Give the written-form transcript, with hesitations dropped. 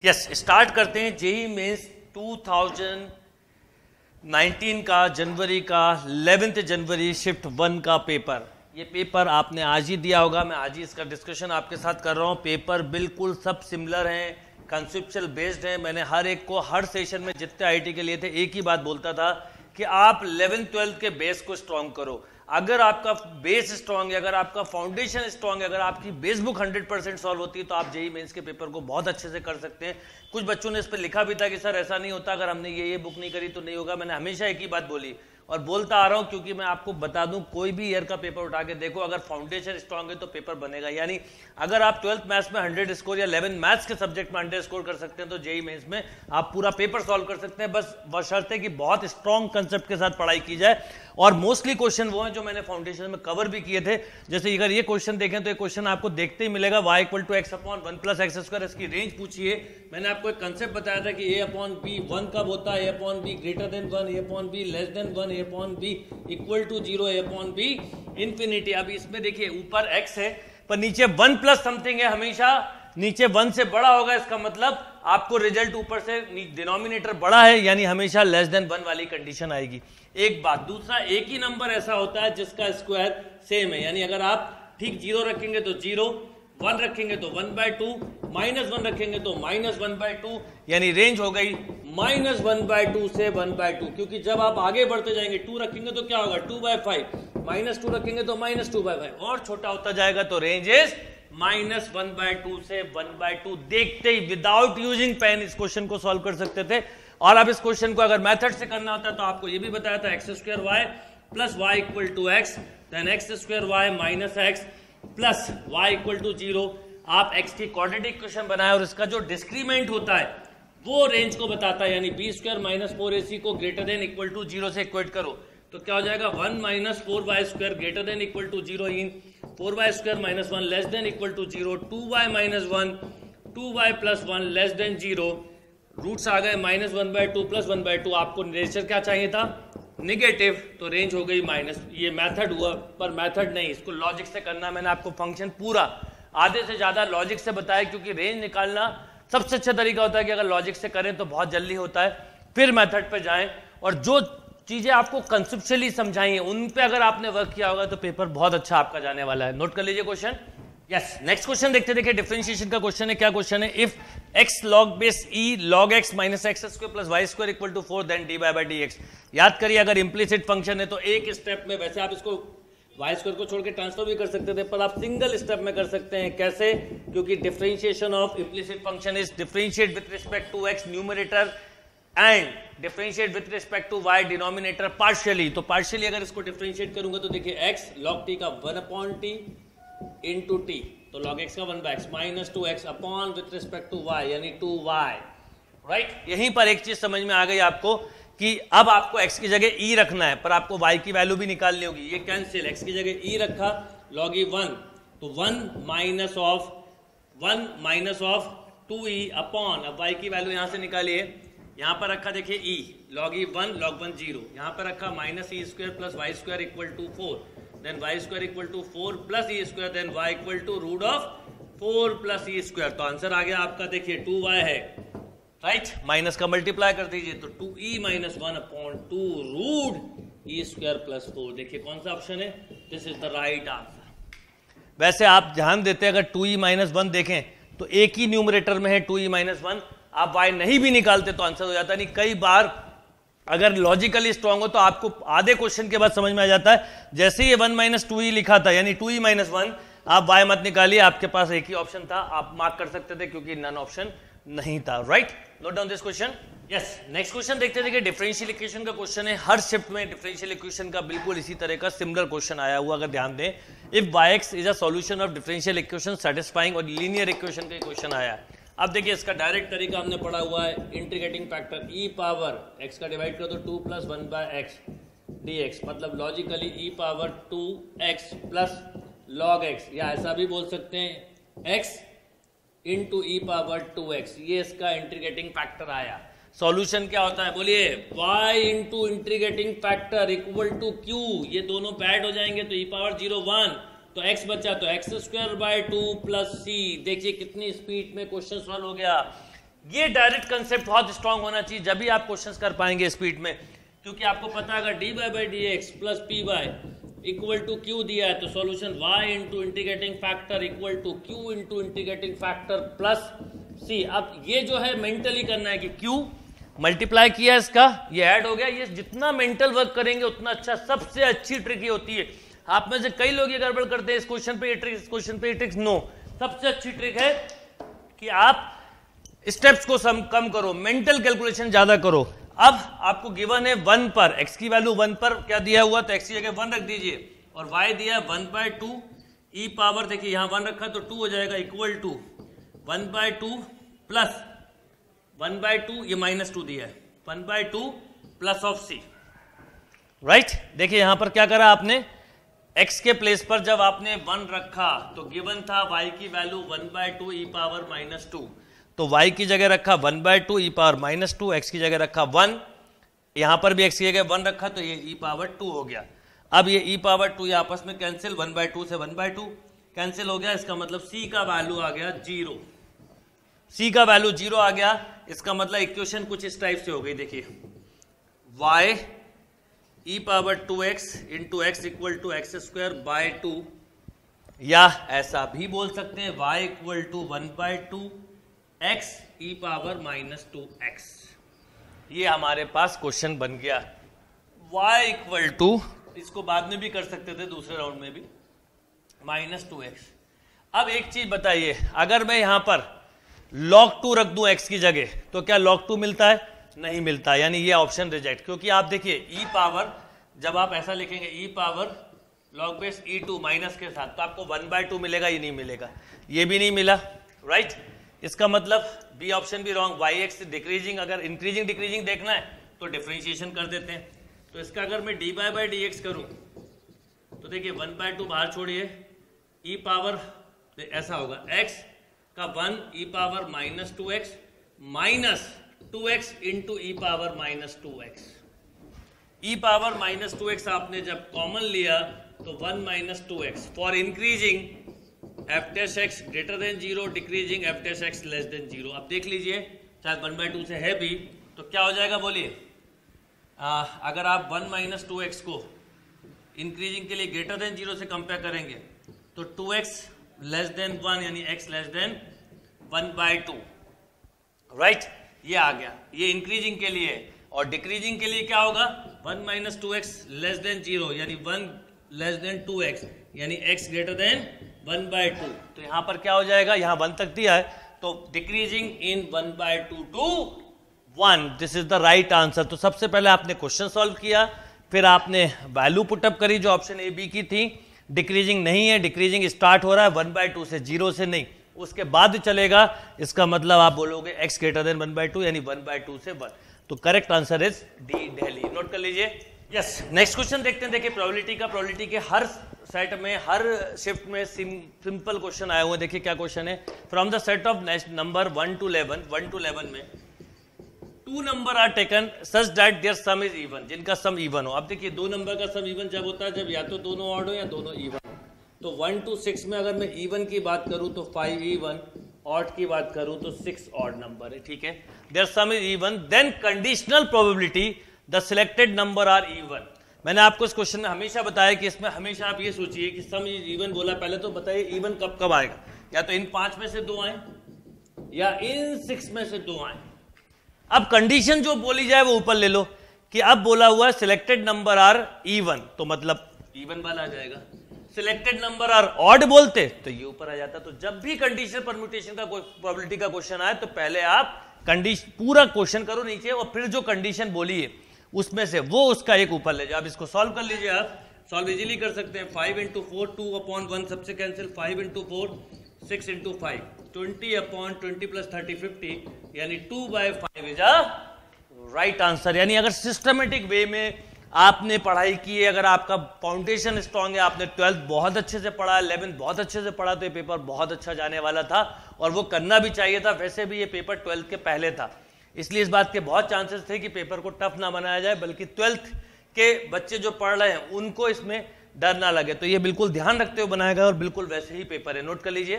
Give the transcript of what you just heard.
Yes start करते हैं JEE mains 2019 का जनवरी का 11 जनवरी शिफ्ट 1 का पेपर। ये पेपर आपने आज ही दिया होगा, मैं आज ही इसका डिस्कशन आपके साथ कर रहा हूँ। पेपर बिल्कुल सब सिमिलर हैं, कंसेप्चुअल बेस्ड हैं। मैंने हर एक को हर सेशन में जितने आईटी के लिए थे एक ही बात बोलता था कि आप 11th-12th के बेस को स्ट्रॉन्ग करो। अगर आपका बेस स्ट्रॉन्ग है, अगर आपका फाउंडेशन स्ट्रॉन्ग है, अगर आपकी बेस बुक 100% सॉल्व होती है तो आप जेईई मेंस के पेपर को बहुत अच्छे से कर सकते हैं। कुछ बच्चों ने इस पर लिखा भी था कि सर ऐसा नहीं होता, अगर हमने ये बुक नहीं करी तो नहीं होगा। मैंने हमेशा एक ही बात बोली और बोलता आ रहा हूं, क्योंकि मैं आपको बता दूं कोई भी ईयर का पेपर उठा के देखो, अगर फाउंडेशन स्ट्रॉन्ग है तो पेपर बनेगा। यानी अगर आप 12th मैथ्स में 100 स्कोर या 11 मैथ्स के सब्जेक्ट में 100 स्कोर कर सकते हैं तो जेईई मेंस में आप पूरा पेपर सॉल्व कर सकते हैं। बस बशर्ते कि बहुत स्ट्रॉन्ग कंसेप्ट के साथ पढ़ाई की जाए। और मोस्टली क्वेश्चन वो हैं जो मैंने फाउंडेशन में कवर भी किए थे। जैसे अगर ये क्वेश्चन देखें तो ये क्वेश्चन आपको देखते ही मिलेगा, y = x/1 + x²। इसकी रेंज पूछिए। मैंने आपको एक कंसेप्ट बताया था कि a/b 1 कब होता है, a/b greater than 1, a/b less than 1, a/b = 0, a/b infinity. अब इसमें देखिए ऊपर x है पर नीचे 1 प्लस समथिंग है, हमेशा नीचे 1 से बड़ा होगा। इसका मतलब आपको रिजल्ट ऊपर से डिनोमिनेटर बड़ा है, यानी हमेशा लेस देन 1 वाली कंडीशन आएगी। एक बात। दूसरा, एक ही नंबर ऐसा होता है जिसका स्क्वायर सेम है, यानी अगर आप ठीक 0 रखेंगे तो 0, 1 रखेंगे तो 1/2, -1 रखेंगे तो -1/2, यानी रेंज हो गई -1/2 से 1/2। क्योंकि जब आप आगे बढ़ते जाएंगे 2 रखेंगे तो क्या होगा 2/5, -2 रखेंगे तो -2/5 और छोटा होता जाएगा तो रेंज इज -1/2 से 1/2। देखते ही विदाउट यूजिंग पेन इस क्वेश्चन को सॉल्व कर सकते थे। और अब इस क्वेश्चन को अगर मेथड से करना होता तो आपको ये भी बताया था x² y + y = x, then x² y - x + y = 0। आप x की क्वाड्रेटिक इक्वेशन बनाए और इसका जो डिस्क्रीमेंट होता है वो रेंज को बताता है, यानी b² - 4ac को > 0 से इक्वेट करो तो क्या हो जाएगा 1 - 4y² > 0 इन 4y² - 1 <= 0, 2y - 1, 2y + 1 <= 0। रूट्स आ गए -1/2 + 1/2। आपको रेशर क्या चाहिए था, नेगेटिव, तो रेंज हो गई माइनस। ये मेथड हुआ, पर मेथड नहीं, इसको लॉजिक से करना। मैंने आपको फंक्शन पूरा आधे से ज्यादा लॉजिक से बताया, क्योंकि रेंज निकालना सबसे अच्छा तरीका होता है कि अगर लॉजिक से करें तो बहुत जल्दी होता है। फिर मेथड पे जाएं और जो चीजें आपको कंसेप्चुअली समझाई हैं उन पे अगर आपने वर्क किया होगा तो पेपर बहुत अच्छा आपका जाने वाला है। नोट कर लीजिए क्वेश्चन। यस, नेक्स्ट क्वेश्चन देखते देखिए। डिफरेंशिएशन का क्वेश्चन है। क्या क्वेश्चन है, if x log base e log x - x² + y² = 4 then dy/dx। याद करिए, अगर इंप्लिसिट फंक्शन है तो एक स्टेप में, वैसे आप इसको y² को छोड़ के ट्रांसफर भी कर सकते थे, पर आप सिंगल स्टेप में कर सकते हैं। कैसे? क्योंकि differentiation of implicit function is differentiate with respect to x numerator and differentiate with respect to y denominator partially. तो पार्शियली अगर इसको डिफरेंशिएट करूंगा तो देखिए x log t का 1/t into t, तो log x का 1/x -2x upon with respect to y, यानी 2y। राइट, यहीं पर एक चीज समझ में आ गई आपको कि अब आपको x की जगह e रखना है, पर आपको y की वैल्यू भी निकालनी होगी। ये कैंसिल, x की जगह e रखा, log e 1, तो 1 माइनस ऑफ 2e अपॉन, अब y की वैल्यू यहां से निकालिए, यहां पर रखा देखिए e, log e 1 log 1 0, यहां पर रखा -e² + y² = 4, then y² = 4 + e², then y = √4 + e²। तो आंसर आ गया आपका, देखिए 2y है, राइट, माइनस का मल्टीप्लाई कर दीजिए तो 2e - 1/2 √e² + 4। देखिए कौन सा ऑप्शन है, this is the right answer. वैसे आप ध्यान देते हैं, अगर 2e - 1 देखें तो एक ही न्यूमरेटर में है 2e - 1, आप y नहीं भी निकालते तो आंसर हो जाता नहीं। कई बार अगर लॉजिकली स्ट्रांग हो तो आपको आधे क्वेश्चन के बाद समझ में आ जाता है। जैसे ही 1 - 2e लिखा था, यानी 2e - 1, आप y मत निकालिए, आपके पास एक ही ऑप्शन था, आप मार्क कर सकते थे क्योंकि नन ऑप्शन नहीं था। Right, note down this question. Yes, next question देखते देखिए। डिफरेंशियल इक्वेशन का क्वेश्चन है। हर शिफ्ट में डिफरेंशियल इक्वेशन का बिल्कुल इसी तरह का सिमिलर क्वेश्चन आया हुआ, अगर ध्यान दें। If yx is a solution of differential equation satisfying, और लीनियर इक्वेशन का क्वेश्चन आया। अब देखिए इसका डायरेक्ट तरीका हमने पढ़ा हुआ है, integrating factor e power x का डिवाइड कर दो 2 + 1/x dx, मतलब logically e power 2x + log x, या ऐसा भी बोल सकते हैं x × e पावर 2x। ये इसका इंटीग्रेटिंग फैक्टर आया। सॉल्यूशन क्या होता है बोलिए, y × इंटीग्रेटिंग फैक्टर = q। ये दोनों ऐड हो जाएंगे तो e पावर 0 1, तो x बचा तो x² / 2 + c। देखिए कितनी स्पीड में क्वेश्चन सॉल्व हो गया। ये डायरेक्ट कंसेप्ट बहुत स्ट्रांग होना चाहिए जब भी आप क्वेश्चंस कर पाएंगे स्पीड में, क्योंकि आपको पता है अगर dy by d x plus p y equal to q दिया है तो solution y into integrating factor equal to q into integrating factor plus c. अब ये जो है मेंटली करना है कि क्यू मल्टीप्लाई किया इसका, ये ऐड हो गया, ये जितना मेंटल वर्क करेंगे उतना अच्छा। सबसे अच्छी ट्रिक ये होती है, आप में से कई लोग ये गड़बड़ करते हैं इस क्वेश्चन पे ये ट्रिक, इस क्वेश्चन पे ये ट्रिक्स। नो, सबसे अच्छी ट्रिक है कि आप स्टेप्स को कम करो, मेंटल कैलकुलेशन ज्यादा करो। अब आपको गिवन है 1 पर, x की वैल्यू 1 पर क्या दिया हुआ, तो x की जगह 1 रख दीजिए, और y दिया 1/2 e पावर, देखिए यहां 1 रखा तो 2 हो जाएगा, इक्वल टू 1/2 प्लस 1/2, ये -2 दिया है, 1/2 प्लस ऑफ c। राइट, देखिए यहां पर क्या करा आपने, x के प्लेस पर जब आपने 1 रखा तो गिवन था y की वैल्यू 1/2 e पावर -2, तो y की जगह रखा 1/2 e पावर -2, x की जगह रखा 1, यहां पर भी x की जगह 1 रखा तो ये e पावर 2 हो गया। अब ये e पावर 2 ये आपस में कैंसिल, 1/2 से 1/2 कैंसिल हो गया, इसका मतलब c का वैल्यू आ गया 0, c का वैल्यू 0 आ गया। इसका मतलब इक्वेशन कुछ इस टाइप से हो गई, देखिए y e power 2x into x equal to x²/2, या ऐसा भी बोल सकते हैं y equal to 1/2 x e power -2x। ये हमारे पास क्वेश्चन बन गया। y इक्वल टू, इसको बाद में भी कर सकते थे दूसरे राउंड में भी, -2x। अब एक चीज बताइए, अगर मैं यहां पर log 2 रख दूं x की जगह तो क्या log 2 मिलता है? नहीं मिलता, यानी ये ऑप्शन रिजेक्ट। क्योंकि आप देखिए e पावर, जब आप ऐसा लिखेंगे e power log base e2 minus के साथ, तो आपको 1/2 मिलेगा, ये नहीं मिलेगा, ये भी नहीं मिला। राइट, इसका मतलब बी ऑप्शन भी रॉन्ग। yx डिक्रीजिंग, अगर इंक्रीजिंग डिक्रीजिंग देखना है तो डिफरेंशिएशन कर देते हैं। तो इसका अगर मैं dy बाई डी एक्स करूं तो देखिए 1/2 बाहर छोड़िए, e पावर ऐसा होगा x का 1 e power -2x minus 2x into e power -2x। e power -2x आपने जब कॉमन लिया तो 1 - 2x for increasing f dash x greater than 0, decreasing f dash x less than 0। अब देख लीजिए, चाहे 1/2 से है भी तो क्या हो जाएगा बोलिए, अगर आप 1 - 2x को इंक्रीजिंग के लिए ग्रेटर देन 0 से कंपेयर करेंगे तो 2x लेस देन 1 यानी x लेस देन 1/2। राइट, ये आ गया, ये इंक्रीजिंग के लिए। और डिक्रीजिंग के लिए क्या होगा, 1 - 2x लेस देन 0 यानी 1 लेस देन 2x यानी x ग्रेटर देन 1/2। तो यहां पर क्या हो जाएगा, यहां 1 तक दिया है तो decreasing in 1/2 to 1, this is the right answer. तो सबसे पहले आपने क्वेश्चन सॉल्व किया, फिर आपने वैल्यू पुटअप करी जो ऑप्शन ए बी की थी। डिक्रीजिंग नहीं है, डिक्रीजिंग स्टार्ट हो रहा है 1/2 से, 0 से नहीं, उसके बाद चलेगा। इसका मतलब आप बोलोगे x ग्रेटर देन 1/2 यानी 1/2 से 1। तो correct answer is D, Delhi. Note कर लीजिए। यस, नेक्स्ट क्वेश्चन देखते हैं। देखिए प्रोबेबिलिटी का, प्रोबेबिलिटी के हर सेट में, हर शिफ्ट में सिंपल क्वेश्चन आए हुए हैं। देखिए क्या क्वेश्चन है, from the set of number 1 to 11 में 2 number are taken such that their sum is even, जिनका सम इवन हो। अब देखिए 2 नंबर का सम इवन जब होता है जब या तो दोनों ऑड हो या दोनों इवन हो। तो 1 to 6 में अगर मैं इवन की बात करूं तो 5 इवन, ऑड की बात करूं तो 6 ऑड नंबर है। ठीक है, their sum is even, then conditional probability the selected number are even. मैंने आपको इस क्वेश्चन में हमेशा बताया कि इसमें हमेशा आप ये सोचिए कि सम इज इवन बोला, पहले तो बताइए इवन कब कब आएगा, या तो इन 5 में से 2 आए या इन 6 में से 2 आए। अब कंडीशन जो बोली जाए वो ऊपर ले लो कि अब बोला हुआ है सिलेक्टेड नंबर आर इवन, तो मतलब इवन वाला आ जाएगा। सिलेक्टेड नंबर आर ऑड बोलते तो ये ऊपर आ जाता। तो जब भी कंडीशन परम्यूटेशन का प्रोबेबिलिटी का क्वेश्चन आए तो पहले आप कंडीशन पूरा क्वेश्चन करो नीचे, और फिर जो कंडीशन बोली है उसमें से वो उसका एक ऊपर ले जाओ। अब इसको सॉल्व कर लीजिए, आप सॉल्व इजीली कर सकते हैं। 5 × 4 2/1 सबसे कैंसिल, 5 × 4 6 × 5 20/20 + 30 50 यानी 2/5 इज अ राइट आंसर। यानी अगर सिस्टमेटिक वे में आपने पढ़ाई की है, अगर आपका फाउंडेशन स्ट्रांग है, आपने 12th बहुत अच्छे से पढ़ा, 11th बहुत अच्छे से पढ़ा, तो ये पेपर बहुत अच्छा जाने वाला था और वो करना भी चाहिए था। वैसे भी ये पेपर 12th के पहले था, इसलिए इस बात के बहुत चांसेस थे कि पेपर को टफ ना बनाया जाए, बल्कि 12th के बच्चे जो पढ़ रहे हैं उनको इसमें डर ना लगे। तो ये बिल्कुल ध्यान रखते हुए बनाया गया और बिल्कुल वैसे ही पेपर है, नोट कर लीजिए।